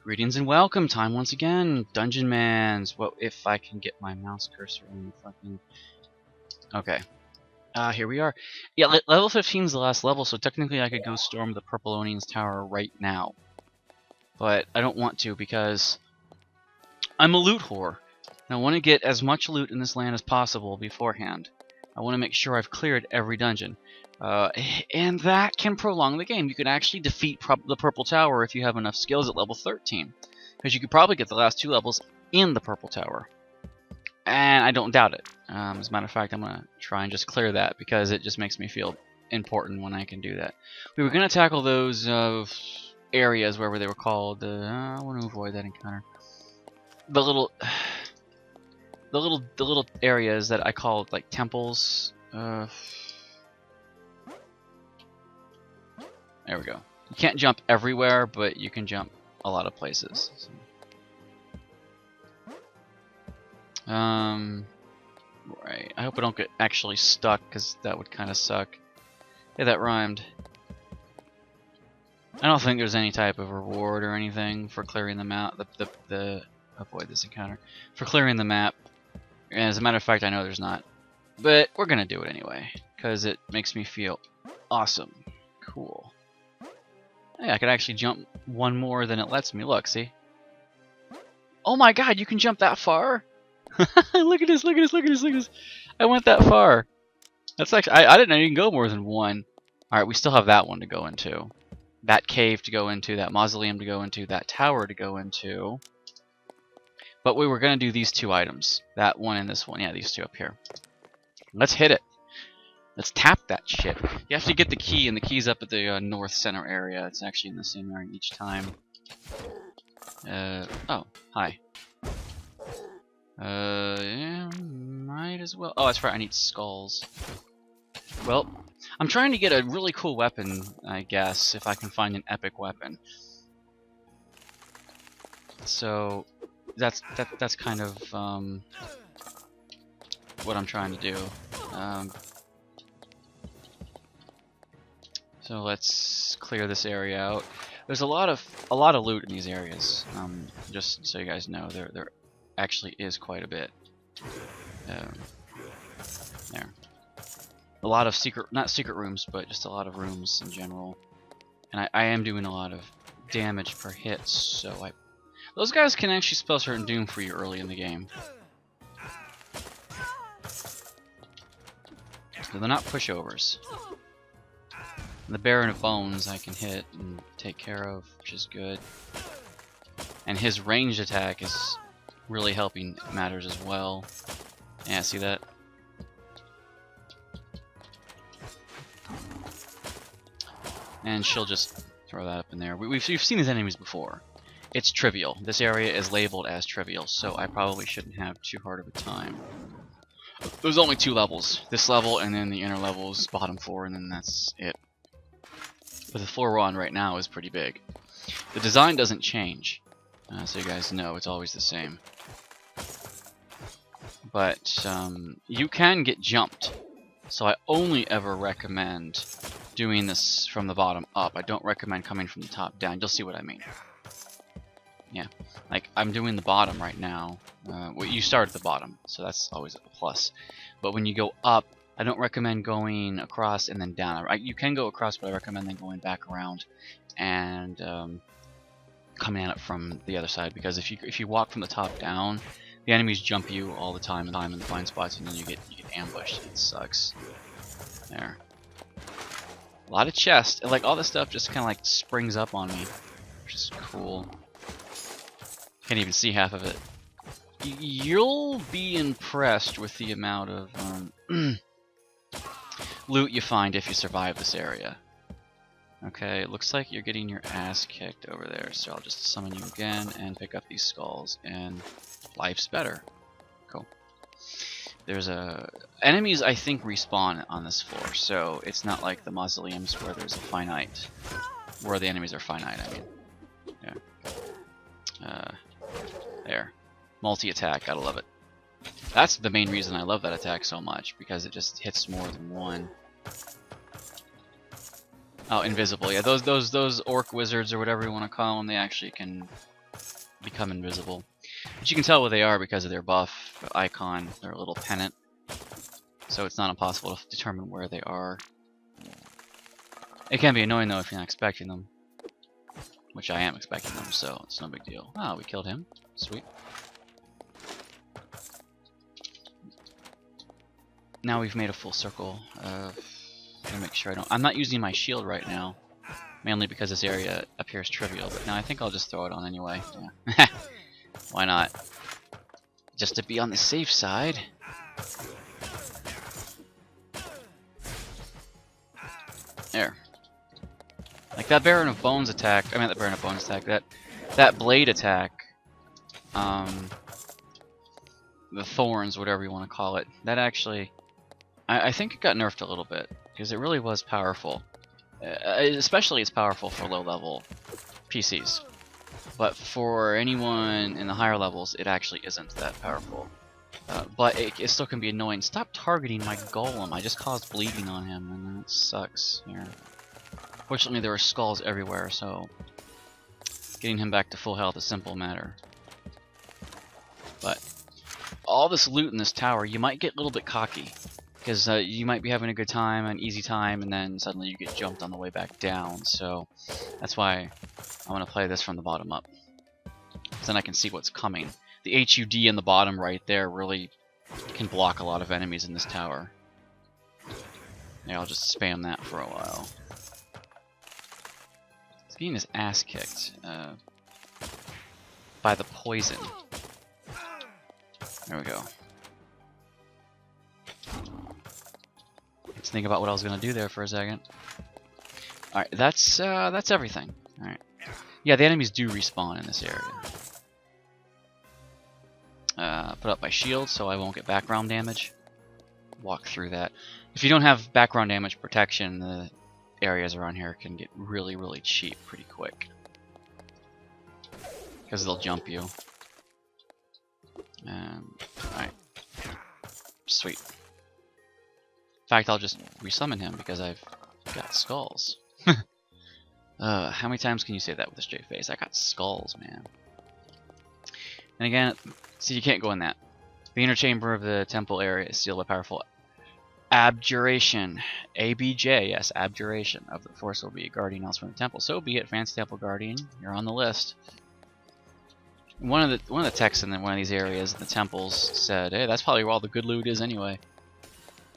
Greetings and welcome time once again, Dungeonmans. What if I can get my mouse cursor in the fucking... Okay. Here we are. Yeah, level 15 is the last level, so technically I could go storm the Purple Onions Tower right now. But I don't want to because I'm a loot whore. And I want to get as much loot in this land as possible beforehand. I want to make sure I've cleared every dungeon. And that can prolong the game. You can actually defeat the Purple Tower if you have enough skills at level 13. Because you could probably get the last 2 levels in the Purple Tower. And I don't doubt it. As a matter of fact, I'm going to try and just clear that because it just makes me feel important when I can do that. We were going to tackle those areas, wherever they were called. I want to avoid that encounter. The little areas that I called like temples. There we go. You can't jump everywhere, but you can jump a lot of places. So. Right. I hope I don't get actually stuck, because that would kind of suck. Yeah, that rhymed. I don't think there's any type of reward or anything for clearing the map. Avoid this encounter. For clearing the map. And as a matter of fact, I know there's not. But we're gonna do it anyway, because it makes me feel awesome. Cool. Hey, I could actually jump one more than it lets me. Look, see? Oh my god, you can jump that far? Look at this, look at this, look at this, look at this. I went that far. That's actually, I didn't know you can go more than one. Alright, we still have that one to go into. That cave to go into, that mausoleum to go into, that tower to go into. But we were going to do these 2 items. That one and this one. Yeah, these 2 up here. Let's hit it. Let's tap that shit. You have to get the key, and the key's up at the north center area. It's actually in the same area each time. Oh, hi. Yeah, might as well. Oh, that's right, I need skulls. Well, I'm trying to get a really cool weapon, I guess, if I can find an epic weapon. So, that's kind of, what I'm trying to do. So let's clear this area out. There's a lot of loot in these areas. Just so you guys know, there actually is quite a bit. There. A lot of not secret rooms, but just a lot of rooms in general. And I am doing a lot of damage per hit, so those guys can actually spell certain doom for you early in the game. So they're not pushovers. The Baron of Bones I can hit and take care of, which is good. And his ranged attack is really helping matters as well. Yeah, see that? And she'll just throw that up in there. We've seen these enemies before. It's trivial. This area is labeled as trivial, so I probably shouldn't have too hard of a time. There's only 2 levels. This level and then the inner levels, bottom 4, and then that's it. But the floor we're on right now is pretty big. The design doesn't change, so you guys know it's always the same. But you can get jumped, so I only ever recommend doing this from the bottom up. I don't recommend coming from the top down. You'll see what I mean. Yeah, like I'm doing the bottom right now. Well, you start at the bottom, so that's always a plus. But when you go up, I don't recommend going across and then down. You can go across, but I recommend then going back around and coming at it from the other side. Because if you walk from the top down, the enemies jump you all the time in the blind spots, and then you get ambushed. It sucks. There. A lot of chests, and like all this stuff just kind of like springs up on me, which is cool. Can't even see half of it. You'll be impressed with the amount of loot you find if you survive this area. Okay, it looks like you're getting your ass kicked over there, so I'll just summon you again and pick up these skulls, and life's better. Cool. There's enemies I think respawn on this floor, so it's not like the mausoleums where there's a finite, where the enemies are finite, I mean. Yeah. There. Multi-attack, gotta love it. That's the main reason I love that attack so much, because it just hits more than one. Oh, invisible. Yeah, those orc wizards or whatever you want to call them, they actually can become invisible. But you can tell where they are because of their buff icon, their little pennant. So it's not impossible to determine where they are. It can be annoying though if you're not expecting them. Which I am expecting them, so it's no big deal. Ah, we killed him. Sweet. Now we've made a full circle. Gotta make sure I'm not using my shield right now. Mainly because this area appears trivial, but now I think I'll just throw it on anyway. Yeah. Why not? Just to be on the safe side. There. Like that Baron of Bones attack, that Baron of Bones attack, that blade attack, the thorns, whatever you want to call it, that actually, I think it got nerfed a little bit, because it really was powerful. Especially it's powerful for low level PCs. But for anyone in the higher levels, it actually isn't that powerful. But it still can be annoying. Stop targeting my golem, I just caused bleeding on him, and that sucks here. Fortunately, there are skulls everywhere, so getting him back to full health is a simple matter. But all this loot in this tower, you might get a little bit cocky. Because you might be having a good time, an easy time, and then suddenly you get jumped on the way back down. So that's why I want to play this from the bottom up. So then I can see what's coming. The HUD in the bottom right there really can block a lot of enemies in this tower. Yeah, I'll just spam that for a while. He's getting his ass kicked by the poison. There we go. Let's think about what I was gonna do there for a second. All right, that's everything. All right. Yeah, the enemies do respawn in this area. Put up my shield so I won't get background damage. Walk through that. If you don't have background damage protection, the areas around here can get really, really cheap pretty quick. Because they'll jump you. Alright. Sweet. In fact, I'll just resummon him because I've got skulls. How many times can you say that with a straight face? I got skulls, man. And again, see, you can't go in that. The inner chamber of the temple area is sealed by powerful abjuration. ABJ, yes, abjuration of the force will be a guardian else from the temple. So be it, Fancy Temple Guardian. You're on the list. One of the texts in one of these areas, the temples, said, "Hey, that's probably where all the good loot is anyway."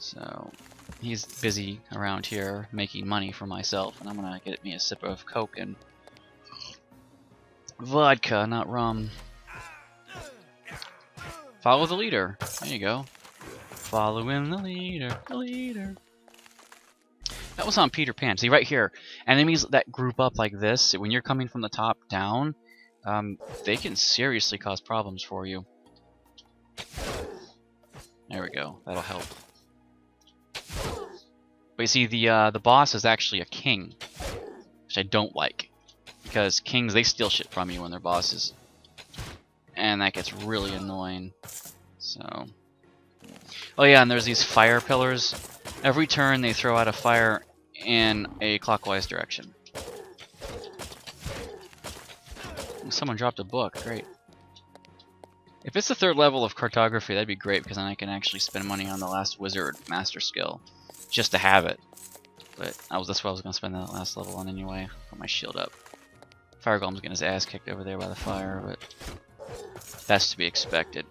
So he's busy around here making money for myself, and I'm gonna get me a sip of Coke and vodka, not rum. Follow the leader. There you go. Following the leader, the leader. That was on Peter Pan. See right here, enemies that group up like this, when you're coming from the top down, they can seriously cause problems for you. There we go. That'll help. But you see, the boss is actually a king, which I don't like, because kings, they steal shit from you when they're bosses, and that gets really annoying. So, oh yeah, and there's these fire pillars. Every turn they throw out a fire in a clockwise direction. Someone dropped a book. Great. If it's the 3rd level of cartography, that'd be great, because then I can actually spend money on the last wizard master skill just to have it. But that's what I was going to spend that last level on anyway. Put my shield up. Fire Golem's getting his ass kicked over there by the fire, but that's to be expected.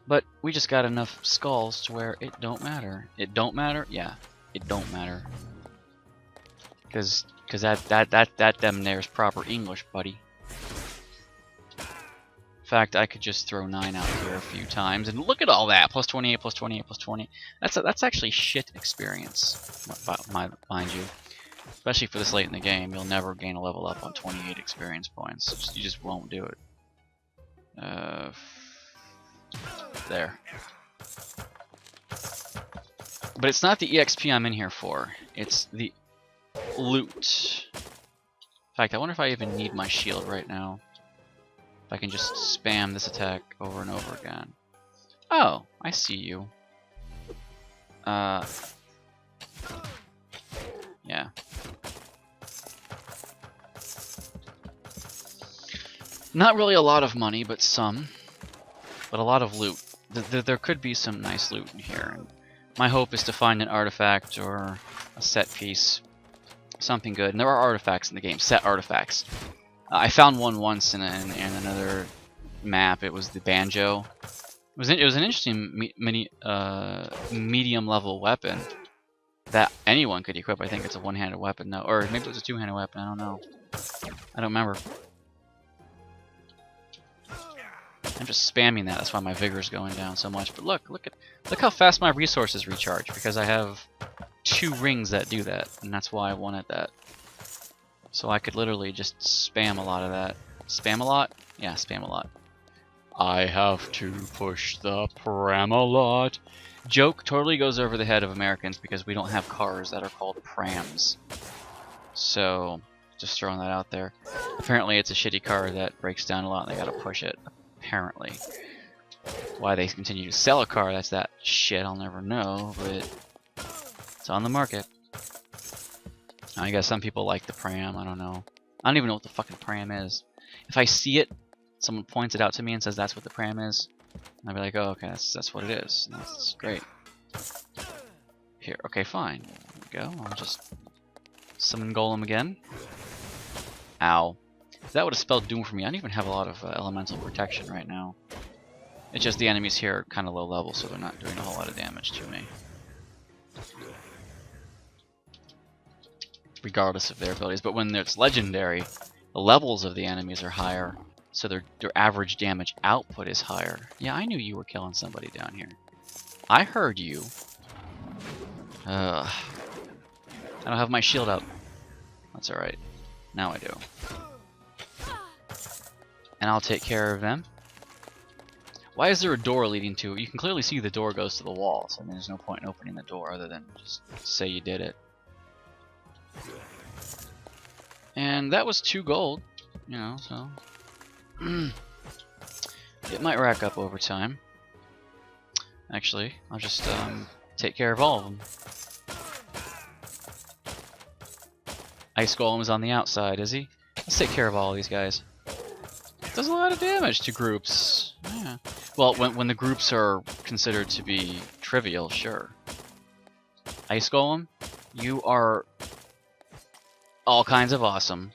But we just got enough skulls to where it don't matter. It don't matter? Yeah, it don't matter. Because that them there's proper English, buddy. In fact, I could just throw 9 out here a few times, and look at all that! Plus 28, plus 28, plus 20. That's actually shit experience, mind you. Especially for this late in the game, you'll never gain a level up on 28 experience points. You just won't do it. There. But it's not the EXP I'm in here for. It's the loot. In fact, I wonder if I even need my shield right now. If I can just spam this attack over and over again. Oh, I see you. Yeah. Not really a lot of money, but some. But a lot of loot. There could be some nice loot in here. And my hope is to find an artifact or a set piece. Something good. And there are artifacts in the game. Set artifacts. I found one once in another map. It was the banjo. It was an interesting medium level weapon that anyone could equip. I think it's a one-handed weapon, no, or maybe it was a two-handed weapon. I don't know. I don't remember. I'm just spamming that. That's why my vigor's going down so much. But look how fast my resources recharge, because I have 2 rings that do that, and that's why I wanted that. So I could literally just spam a lot of that. Spam a lot? Yeah, spam a lot. I have to push the pram a lot. Joke totally goes over the head of Americans because we don't have cars that are called prams. So, just throwing that out there. Apparently it's a shitty car that breaks down a lot and they gotta push it. Apparently. Why they continue to sell a car that's that shit, I'll never know, but it's on the market. I guess some people like the pram, I don't know. I don't even know what the fucking pram is. If I see it, someone points it out to me and says that's what the pram is, I'll be like, oh, okay, that's what it is. That's great. Here, okay, fine. There we go. I'll just summon Golem again. Ow. That would have spelled doom for me. I don't even have a lot of elemental protection right now. It's just the enemies here are kind of low level, so they're not doing a whole lot of damage to me. Regardless of their abilities. But when it's legendary, the levels of the enemies are higher, so their average damage output is higher. Yeah, I knew you were killing somebody down here. I heard you. I don't have my shield up. That's alright. Now I do. And I'll take care of them. Why is there a door leading to it? You can clearly see the door goes to the wall, so there's no point in opening the door other than just say you did it. And that was 2 gold, you know, so it might rack up over time. Actually, I'll just take care of all of them. Ice Golem is on the outside, is he? Let's take care of all of these guys. Does a lot of damage to groups. Yeah. Well, when the groups are considered to be trivial, sure. Ice Golem, you are all kinds of awesome.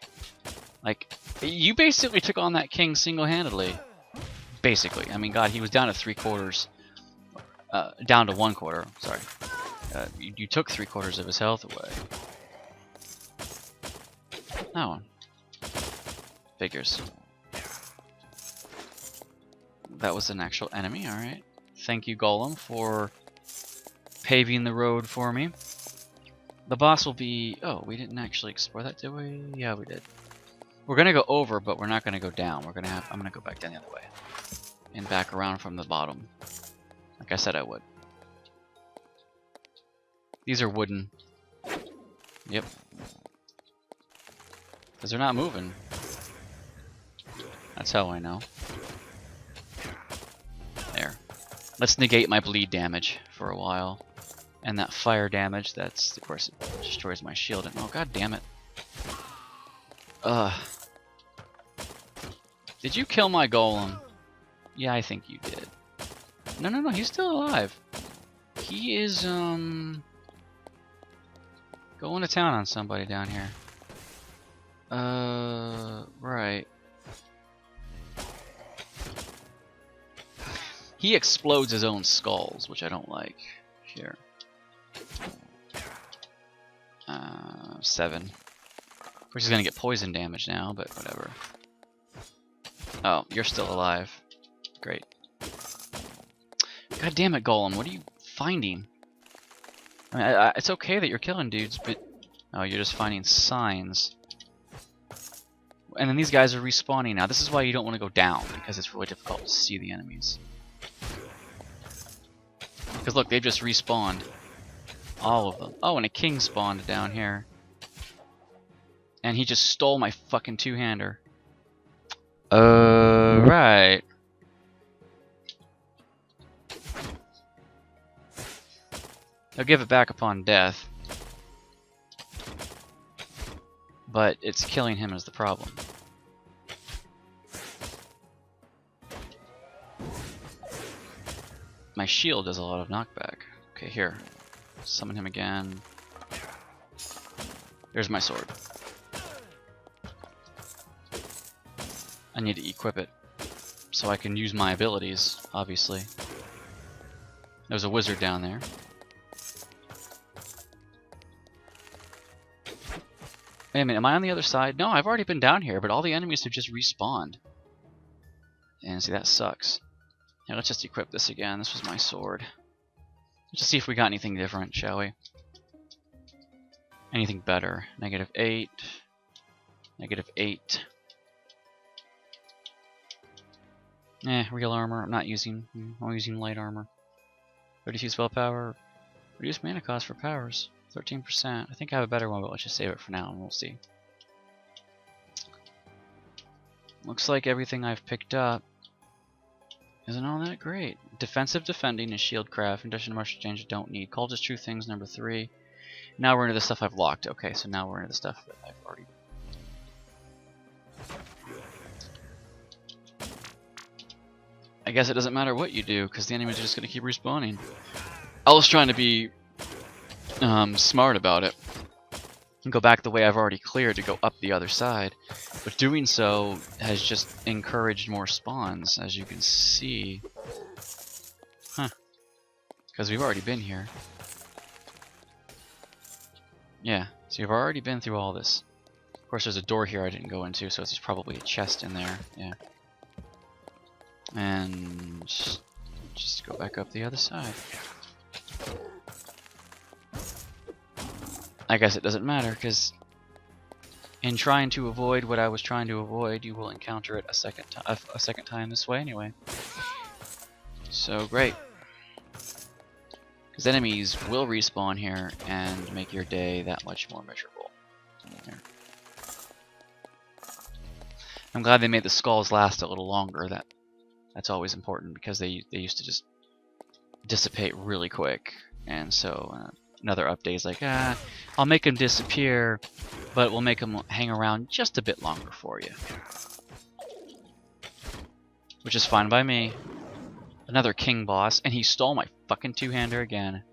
Like, you basically took on that king single-handedly. Basically. I mean, God, he was down to 3/4. Down to 1/4, sorry. You took 3/4 of his health away. That one. Figures. That was an actual enemy, alright. Thank you, Golem, for paving the road for me. The boss will be... Oh, we didn't actually explore that, did we? Yeah, we did. We're gonna go over, but we're not gonna go down. We're gonna have... I'm gonna go back down the other way. And back around from the bottom. Like I said I would. These are wooden. Yep. Because they're not moving. That's how I know. There. Let's negate my bleed damage for a while. And that fire damage, that's, of course, it destroys my shield. And, oh, god damn it. Did you kill my golem? Yeah, I think you did. No, he's still alive. He is, going to town on somebody down here. Right. He explodes his own skulls, which I don't like. Here. 7. Of course, he's gonna get poison damage now, but whatever. Oh, you're still alive. Great. God damn it, Golem! What are you finding? I mean, it's okay that you're killing dudes, but oh, you're just finding signs. And then these guys are respawning now. This is why you don't want to go down, because it's really difficult to see the enemies. Because look, they've just respawned. All of them. Oh, and a king spawned down here. And he just stole my fucking two-hander. Right. He'll give it back upon death. But it's killing him is the problem. my shield does a lot of knockback. Okay, here. Summon him again. There's my sword. I need to equip it so I can use my abilities, obviously. There's a wizard down there. Wait a minute, am I on the other side? No, I've already been down here, but all the enemies have just respawned. And see, that sucks. Now let's just equip this again. This was my sword. Let's just see if we got anything different, shall we? Anything better. -8. -8. Real armor. I'm not using. I'm using light armor. 32 spell power. Reduce mana cost for powers. 13%. I think I have a better one, but let's just save it for now and we'll see. Looks like everything I've picked up isn't all that great. Defensive defending is shield craft. Induction martial change don't need. Cultist true things number 3. Now we're into the stuff I've locked. Okay, so now we're into the stuff that I've already. I guess it doesn't matter what you do because the enemies are just gonna keep respawning. I was trying to be smart about it and go back the way I've already cleared to go up the other side, but doing so has just encouraged more spawns, as you can see. Huh. Because we've already been here. Yeah, so you've already been through all this. Of course there's a door here I didn't go into, so there's probably a chest in there. Yeah. And just go back up the other side. I guess it doesn't matter, because in trying to avoid what I was trying to avoid, you will encounter it a second time this way anyway. So great. Because enemies will respawn here and make your day that much more miserable. There. I'm glad they made the skulls last a little longer. That's always important because they used to just dissipate really quick. And so another update is like, I'll make them disappear, but we'll make them hang around just a bit longer for you. Which is fine by me. Another king boss, and he stole my fucking two-hander again.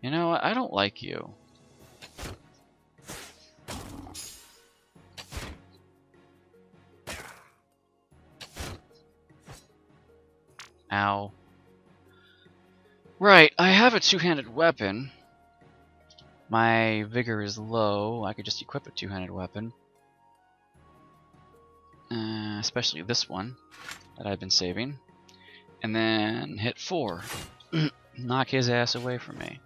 You know what? I don't like you. Ow. Right, I have a two-handed weapon. My vigor is low. I could just equip a two-handed weapon. Especially this one that I've been saving. And then hit 4. Knock his ass away from me.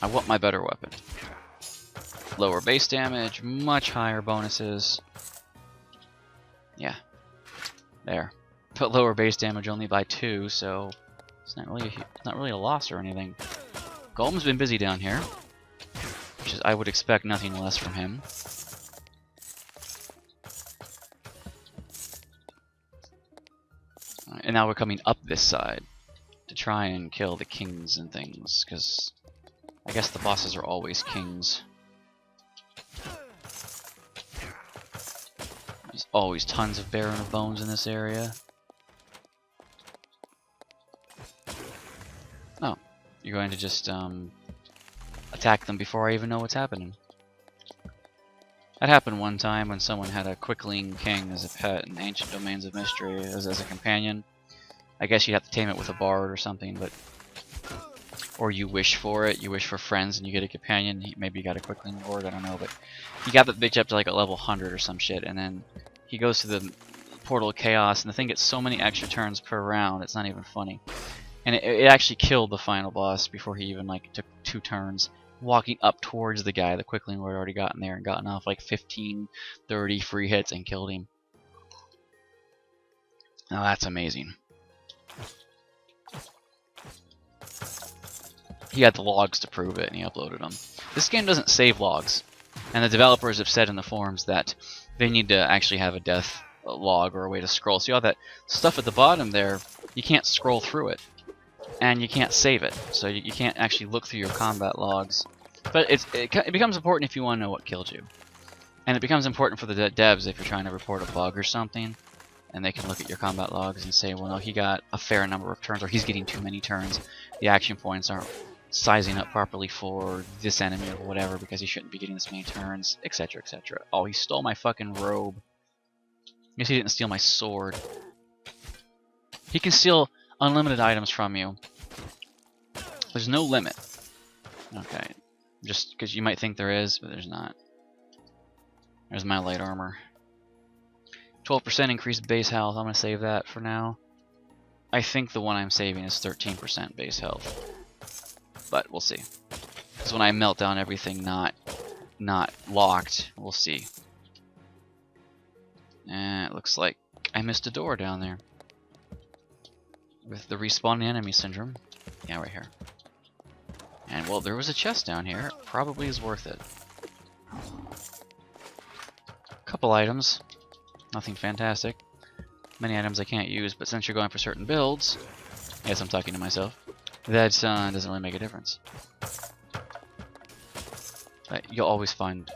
I want my better weapon. Lower base damage, much higher bonuses. Yeah. There. But lower base damage only by 2, so it's not really a loss or anything. Golem's been busy down here, which is I would expect nothing less from him. And now we're coming up this side to try and kill the kings and things, because I guess the bosses are always kings. There's always tons of Baron of Bones in this area. Oh, you're going to just attack them before I even know what's happening. That happened one time when someone had a Quickling King as a pet in Ancient Domains of Mystery as a companion. I guess you'd have to tame it with a bard or something, but or you wish for it. You wish for friends and you get a companion. Maybe you got a Quickling Lord, I don't know, but he got that bitch up to like a level 100 or some shit, and then he goes to the Portal of Chaos, and the thing gets so many extra turns per round, it's not even funny. And it actually killed the final boss before he even like took 2 turns. Walking up towards the guy, the Quickling Lord already gotten there and gotten off like 15, 30 free hits and killed him. Now that's amazing. He had the logs to prove it and he uploaded them. This game doesn't save logs, and the developers have said in the forums that they need to actually have a death log or a way to scroll. See all that stuff at the bottom there, you can't scroll through it. And you can't save it, so you can't actually look through your combat logs. But it becomes important if you want to know what killed you. And it becomes important for the devs if you're trying to report a bug or something. and they can look at your combat logs and say, well, no, he got a fair number of turns, or he's getting too many turns. The action points aren't sizing up properly for this enemy or whatever because he shouldn't be getting this many turns, etc., etc. Oh, he stole my fucking robe. Guess he didn't steal my sword. He can steal unlimited items from you. There's no limit. Okay. Just because you might think there is, but there's not. There's my light armor. 12% increased base health. I'm going to save that for now. I think the one I'm saving is 13% base health. But we'll see. Because when I melt down everything not locked, we'll see. And it looks like I missed a door down there. With the respawning enemy syndrome. Yeah, right here. And, well, there was a chest down here. It probably is worth it. Couple items. Nothing fantastic. Many items I can't use, but since you're going for certain builds, yes, I'm talking to myself, that doesn't really make a difference. You'll always find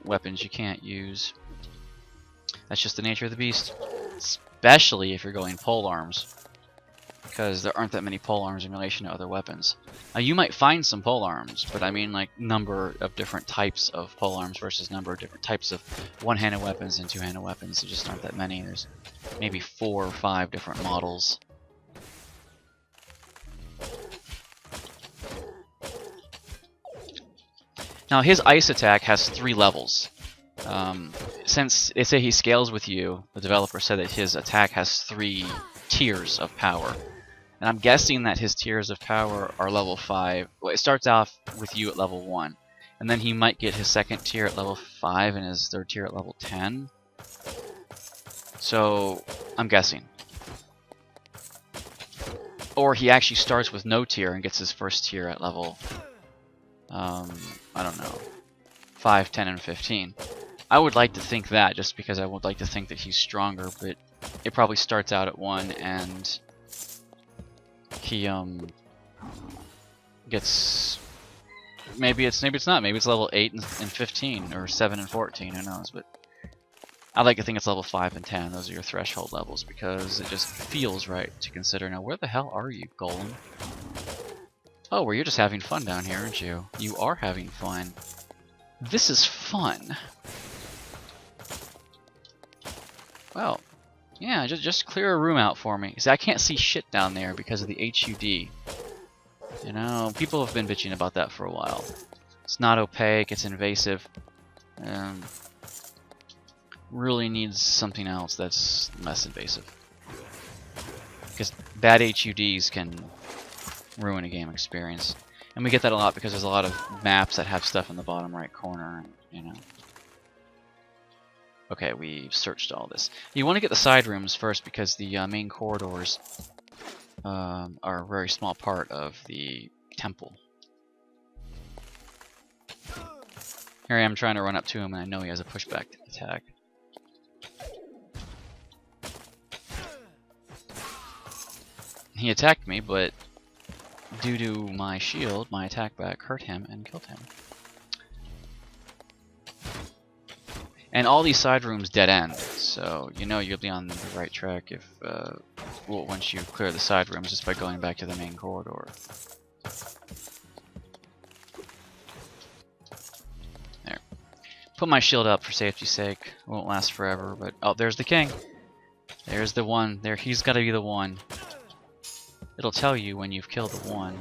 weapons you can't use. That's just the nature of the beast. Especially if you're going pole arms. Because there aren't that many pole arms in relation to other weapons. Now, you might find some pole arms, but I mean like number of different types of pole arms versus number of different types of one-handed weapons and two-handed weapons. There just aren't that many. There's maybe 4 or 5 different models. Now his ice attack has 3 levels. Since they say he scales with you, the developer said that his attack has 3 tiers of power. And I'm guessing that his tiers of power are level 5. Well, it starts off with you at level 1. And then he might get his second tier at level 5 and his third tier at level 10. So, I'm guessing. Or he actually starts with no tier and gets his first tier at level, I don't know, 5, 10, and 15. I would like to think that, just because I would like to think that he's stronger, but it probably starts out at 1 and he gets, maybe it's not, maybe it's level 8 and 15 or 7 and 14, who knows, but I like to think it's level 5 and 10. Those are your threshold levels because it just feels right to consider. Now, where the hell are you, Golem? Oh, well, you're just having fun down here, aren't you? You are having fun. This is fun. Well, yeah, just clear a room out for me. See, I can't see shit down there because of the HUD. You know, people have been bitching about that for a while. It's not opaque, it's invasive. Really needs something else that's less invasive. Because bad HUDs can ruin a game experience. And we get that a lot because there's a lot of maps that have stuff in the bottom right corner, you know. Okay, we've searched all this. You want to get the side rooms first because the main corridors are a very small part of the temple. Here I am trying to run up to him and I know he has a pushback attack. He attacked me, but due to my shield, my attack back hurt him and killed him. And all these side rooms dead end, so you know you'll be on the right track if once you clear the side rooms just by going back to the main corridor. There. Put my shield up for safety's sake. It won't last forever, but oh, there's the king. There's the one. There, he's got to be the one. It'll tell you when you've killed the one.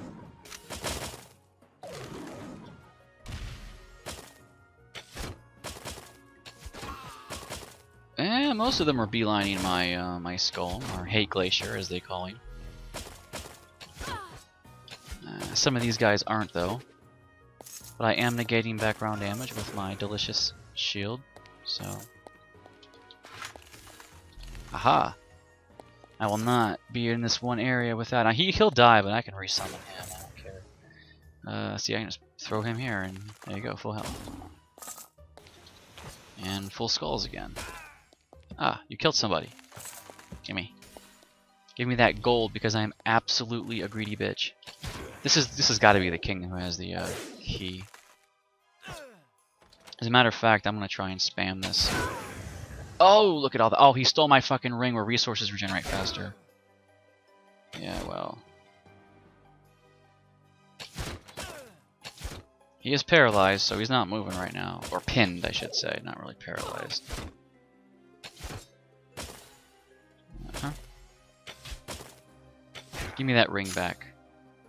Most of them are beelining my my skull, or hate glacier as they call him. Some of these guys aren't though, but I am negating background damage with my delicious shield. So, aha! I will not be in this one area without. Now he'll die, but I can resummon him. I don't care. See, I can just throw him here, and there you go, full health, and full skulls again. Ah, you killed somebody. Gimme. Give me that gold because I am absolutely a greedy bitch. This has got to be the king who has the key. As a matter of fact, I'm gonna try and spam this. Oh, look at all the... Oh, he stole my fucking ring where resources regenerate faster. Yeah, well. He is paralyzed, so he's not moving right now. Or pinned, I should say. Not really paralyzed. Uh-huh. Give me that ring back.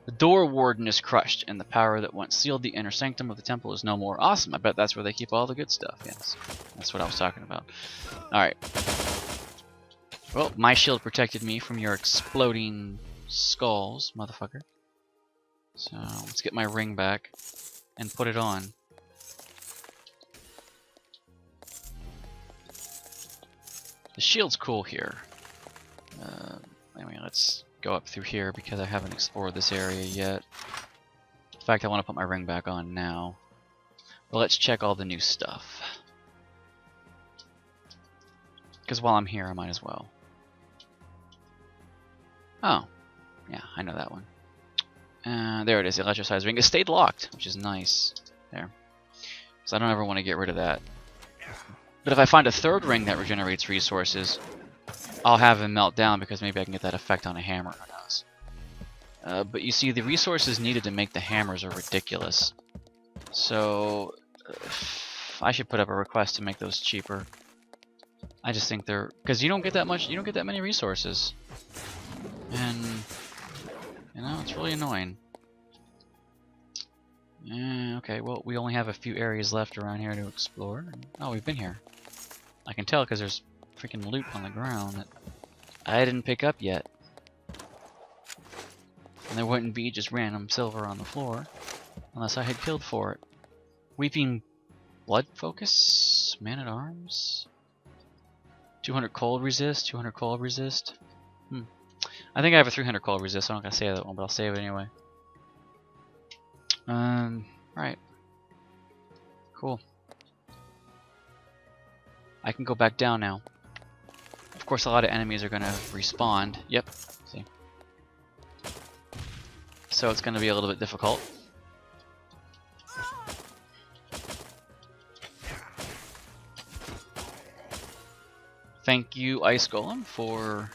The door warden is crushed, and the power that once sealed the inner sanctum of the temple is no more. Awesome. I bet that's where they keep all the good stuff. Yes. That's what I was talking about. Alright. Well, my shield protected me from your exploding skulls, motherfucker. So, let's get my ring back and put it on. The shield's cool here. Anyway, let's go up through here because I haven't explored this area yet. In fact, I want to put my ring back on now. But let's check all the new stuff. Because while I'm here, I might as well. Oh. Yeah, I know that one. There it is, the electricized ring. It stayed locked, which is nice. There. So I don't ever want to get rid of that. But if I find a third ring that regenerates resources, I'll have him melt down because maybe I can get that effect on a hammer. Who knows? But you see, the resources needed to make the hammers are ridiculous. So I should put up a request to make those cheaper. I just think they're... Because you don't get that much, you don't get that many resources. And... You know, it's really annoying. Okay, well, we only have a few areas left around here to explore. Oh, we've been here. I can tell because there's freaking loot on the ground that I didn't pick up yet. And there wouldn't be just random silver on the floor unless I had killed for it. Weeping Blood Focus? Man-at-Arms? 200 cold resist? 200 cold resist? I think I have a 300 cold resist, so I'm not going to save that one, but I'll save it anyway. Right. Cool. I can go back down now. Of course, a lot of enemies are going to respawn. Yep. See. So it's going to be a little bit difficult. Thank you, Ice Golem, for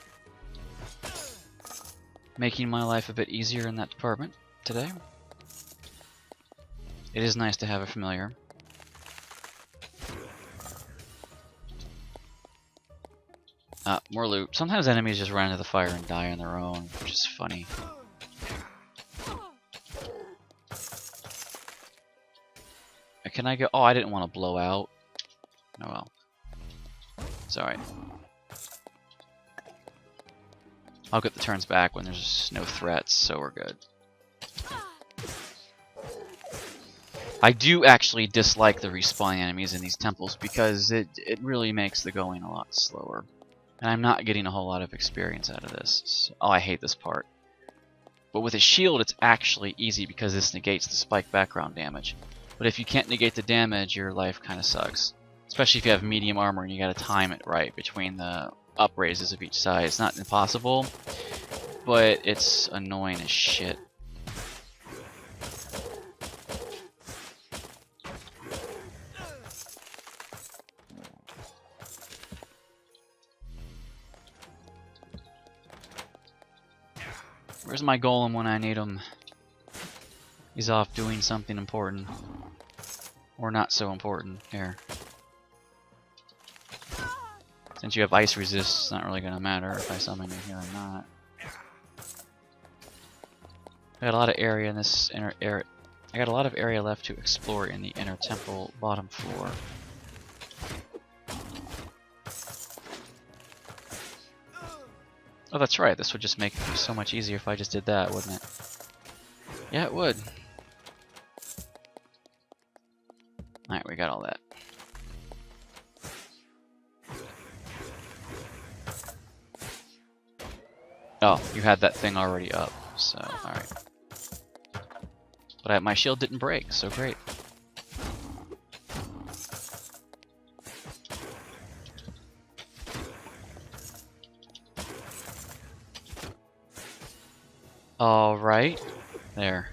making my life a bit easier in that department today. It is nice to have a familiar. More loot. Sometimes enemies just run into the fire and die on their own, which is funny. Can I go? Oh, I didn't want to blow out. Oh well. It's alright. I'll get the turns back when there's no threats, so we're good. I do actually dislike the respawning enemies in these temples because it really makes the going a lot slower. And I'm not getting a whole lot of experience out of this. So, oh, I hate this part. But with a shield, it's actually easy because this negates the spike background damage. But if you can't negate the damage, your life kind of sucks. Especially if you have medium armor and you gotta time it right between the up raises of each side. It's not impossible, but it's annoying as shit. Where's my golem when I need him? He's off doing something important. Or not so important. Here. Since you have ice resist, it's not really going to matter if I summon you here or not. I got a lot of area in this inner area. I got a lot of area left to explore in the inner temple bottom floor. Oh, that's right. This would just make it so much easier if I just did that, wouldn't it? Yeah, it would. Alright, we got all that. Oh, you had that thing already up, so alright. But my shield didn't break, so great. Alright. There.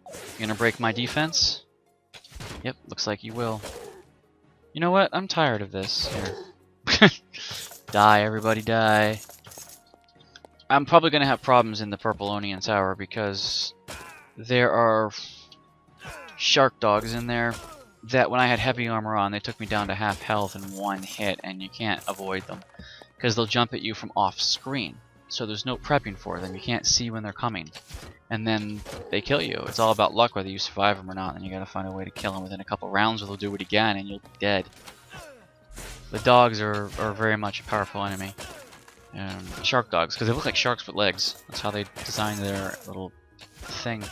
You gonna break my defense? Yep, looks like you will. You know what? I'm tired of this. Here. Die, everybody die. I'm probably going to have problems in the Purple-Onion Tower because there are shark dogs in there that when I had heavy armor on, they took me down to half health in one hit, and you can't avoid them because they'll jump at you from off screen. So there's no prepping for them. You can't see when they're coming. And then they kill you. It's all about luck whether you survive them or not, and you gotta find a way to kill them within a couple rounds or they'll do it again and you'll be dead. The dogs are very much a powerful enemy. Shark dogs, because they look like sharks with legs. That's how they designed their little thing.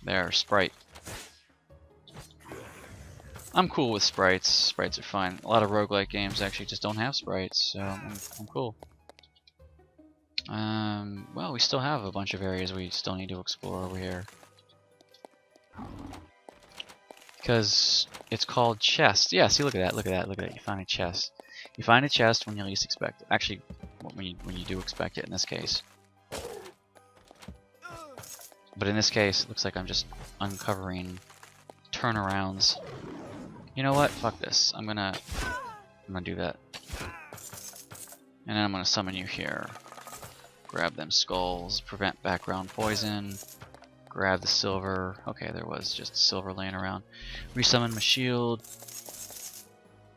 There, Sprite. I'm cool with sprites. Sprites are fine. A lot of roguelike games actually just don't have sprites, so I'm cool. Well, we still have a bunch of areas we still need to explore over here. Because it's called chest. Yeah, see, look at that, look at that, look at that. You find a chest. You find a chest when you least expect it. Actually, when you do expect it in this case. But in this case, it looks like I'm just uncovering turnarounds. You know what? Fuck this. I'm gonna do that. And then I'm gonna summon you here. Grab them skulls, prevent background poison, grab the silver. Okay, there was just silver laying around. Resummon my shield.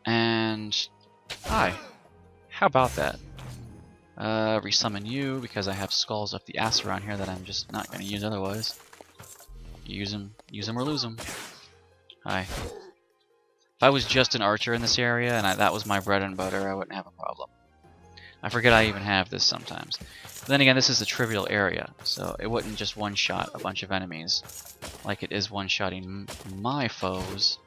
And hi. How about that? Resummon you because I have skulls up the ass around here that I'm just not gonna use otherwise. Use them or lose them. Hi. If I was just an archer in this area and that was my bread and butter, I wouldn't have a problem. I forget I even have this sometimes. But then again, this is a trivial area, so it wouldn't just one-shot a bunch of enemies like it is one-shotting my foes.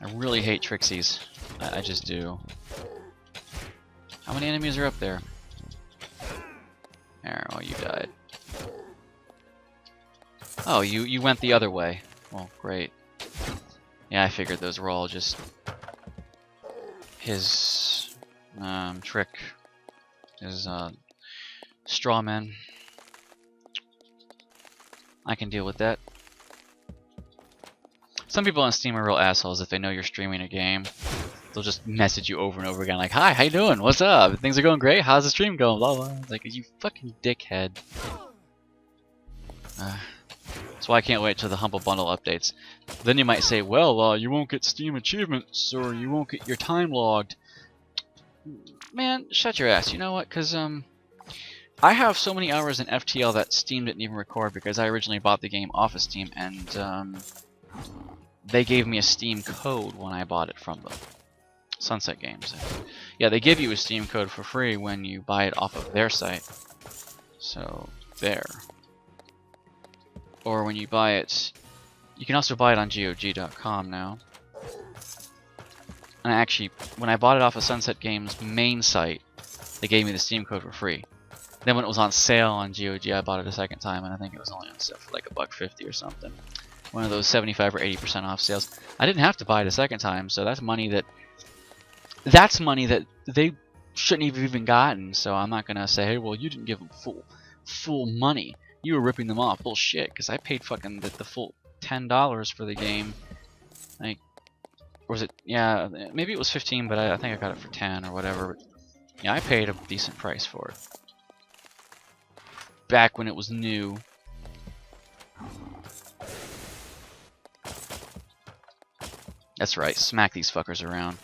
I really hate Trixies. I just do. How many enemies are up there? There, oh, you died. Oh, you went the other way. Well, great. Yeah, I figured those were all just his trick. His straw men. I can deal with that. Some people on Steam are real assholes. If they know you're streaming a game, they'll just message you over and over again like, "Hi, how you doing? What's up? Things are going great? How's the stream going?" Blah blah. It's like, you fucking dickhead. That's why I can't wait till the Humble Bundle updates. Then you might say, well, you won't get Steam achievements, or you won't get your time logged. Man, shut your ass. You know what? Because I have so many hours in FTL that Steam didn't even record because I originally bought the game off of Steam, and they gave me a Steam code when I bought it from them. Sunset Games. Yeah, they give you a Steam code for free when you buy it off of their site. So, there. Or when you buy it, you can also buy it on GOG.com now. And actually, when I bought it off of Sunset Games' main site, they gave me the Steam code for free. Then when it was on sale on GOG, I bought it a second time, and I think it was only on sale for like $1.50 or something. One of those 75 or 80% off sales. I didn't have to buy it a second time, so that's money that they shouldn't have even gotten. So I'm not gonna say, hey, well, you didn't give them full money. You were ripping them off. Bullshit, because I paid fucking the full $10 for the game. Like, or was it? Yeah, maybe it was 15, but I think I got it for 10 or whatever. But yeah, I paid a decent price for it. Back when it was new. That's right, smack these fuckers around.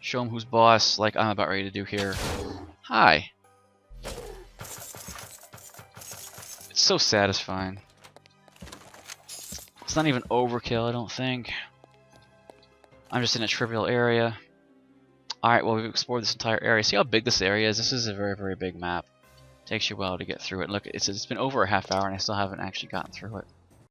Show them who's boss, like I'm about ready to do here. Hi. It's so satisfying. It's not even overkill, I don't think. I'm just in a trivial area. Alright, well, we've explored this entire area. See how big this area is? This is a very, very big map. Takes you a while to get through it. Look, it's been over a half hour and I still haven't actually gotten through it.